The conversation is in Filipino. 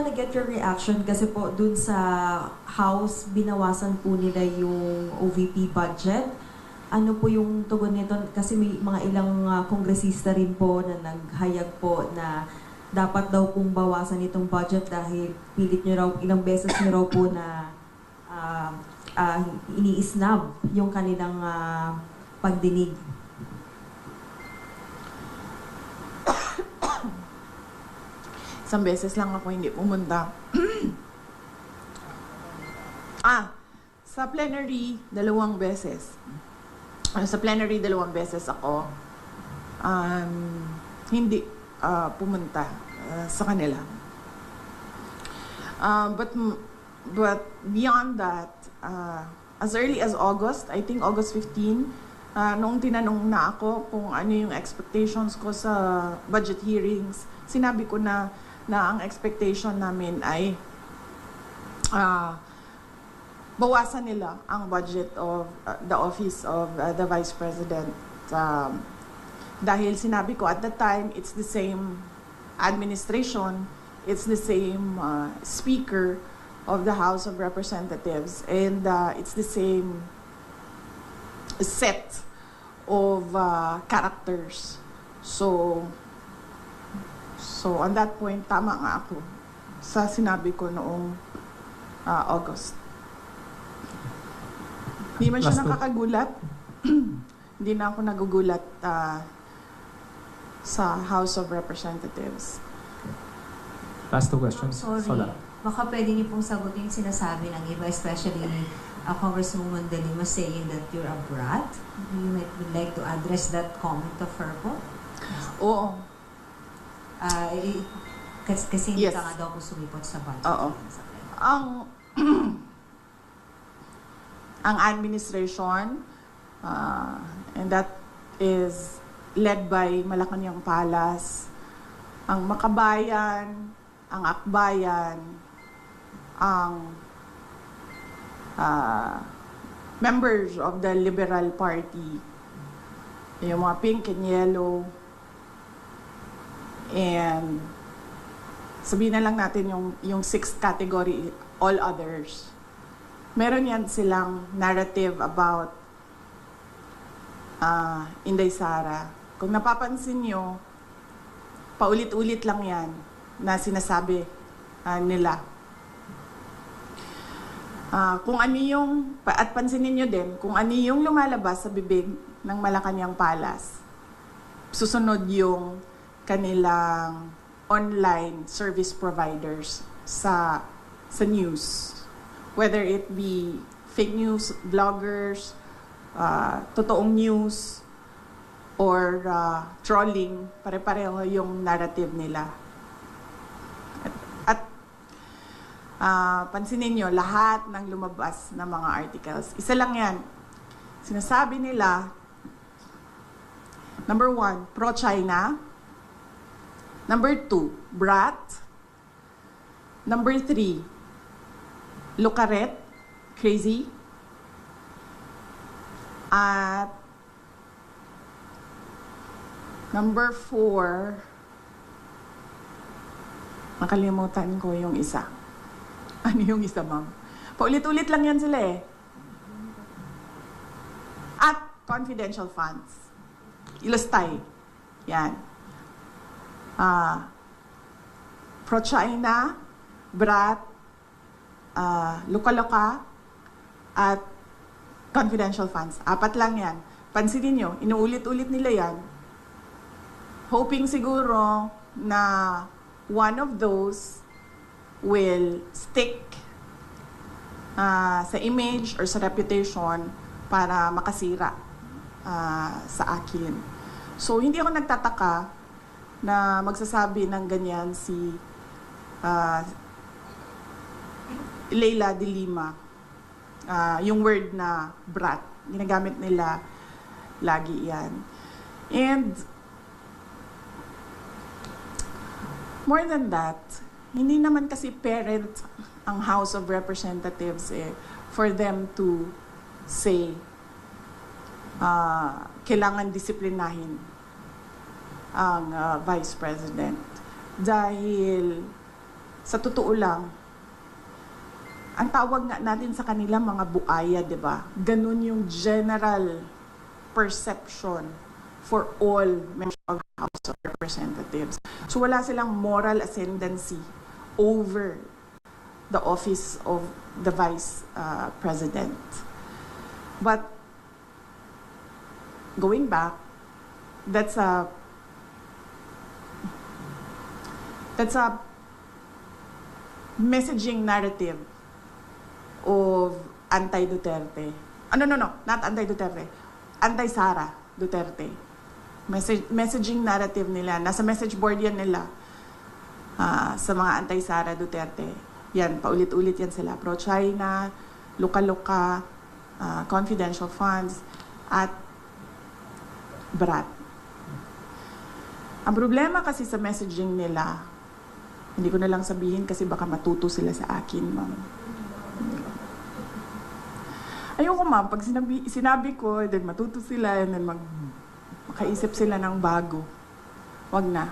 to get your reaction kasi po dun sa House, binawasan po nila yung OVP budget. Ano po yung tugon nito? Kasi may mga ilang kongresista rin po na naghayag po na dapat daw pong bawasan itong budget dahil pilit nyo raw, ilang beses nyo raw po na iniisnab yung kanilang pagdinig. Isang beses lang ako hindi pumunta. Sa plenary, 2 beses. Sa plenary, 2 beses ako hindi pumunta sa kanila. But beyond that, as early as August, I think August 15, noong tinanong na ako kung ano yung expectations ko sa budget hearings, sinabi ko na ang expectation namin ay bawasan nila ang budget of the office of the Vice President. Dahil sinabi ko at that time, it's the same administration, it's the same Speaker of the House of Representatives, and it's the same set of characters. So on that point, tama nga ako sa sinabi ko noong August. Hindi man siya nakakagulat. Hindi na ako nagugulat sa House of Representatives. Last 2 questions. Sorry. Sola. Baka pwede niyo pong sagutin yung sinasabi ng iba, especially Congresswoman De Lima saying that you're a brat. You would like to address that comment of her po? Oo. Kasi hindi Yes. ka nga daw po sumipot sa budget. Oo. Ang administration, and that is led by Malacanang Palace, ang Makabayan, ang Akbayan, ang members of the Liberal Party, yung mga pink and yellow, and sabihin na lang natin yung 6th category, all others. Meron yan silang narrative about Inday Sara. Kung napapansin nyo, paulit-ulit lang yan na sinasabi nila. Kung ano yung, at pansinin nyo din, kung ano yung lumalabas sa bibig ng Malacanang Palace, susunod yung kanilang online service providers sa news. Whether it be fake news, bloggers, totoong news, or trolling, pare-pareho yung narrative nila. At pansinin nyo, lahat ng lumabas na mga articles, isa lang yan. Sinasabi nila, number 1, pro-China. Number 2, brat. Number 3, lukaret, crazy. At number 4, nakalimutan ko yung isa. Ano yung isa, ma'am? Paulit-ulit lang yan sila eh. At confidential funds. Ilustay. Yan. Pro-China, brat, luka-luka, at confidential funds. 4 lang yan. Pansinin nyo, inuulit-ulit nila yan. Hoping siguro na one of those will stick sa image or sa reputation para makasira sa akin. So, hindi ako nagtataka na magsasabi ng ganyan si Leila De Lima. Yung word na brat, ginagamit nila lagi yan. And more than that, hindi naman kasi parent ang House of Representatives for them to say kailangan disiplinahin ang Vice President. Dahil sa totoo lang, ang tawag nga natin sa kanila mga buaya, di ba? Ganun yung general perception for all members of the House of Representatives. So wala silang moral ascendancy over the office of the Vice President. But going back, that's a messaging narrative of anti-Duterte. No, not anti-Duterte. Anti-Sara Duterte. Messaging narrative nila. Nasa message board yan nila sa mga anti-Sara Duterte. Yan, paulit-ulit yan sila. Pro-China, luka-luka, confidential funds, at BRAT. Ang problema kasi sa messaging nila, hindi ko na lang sabihin kasi baka matuto sila sa akin, ma'am. Ayoko, ma'am, pag sinabi ko, then matuto sila, and then makaisip sila ng bago. Wag na.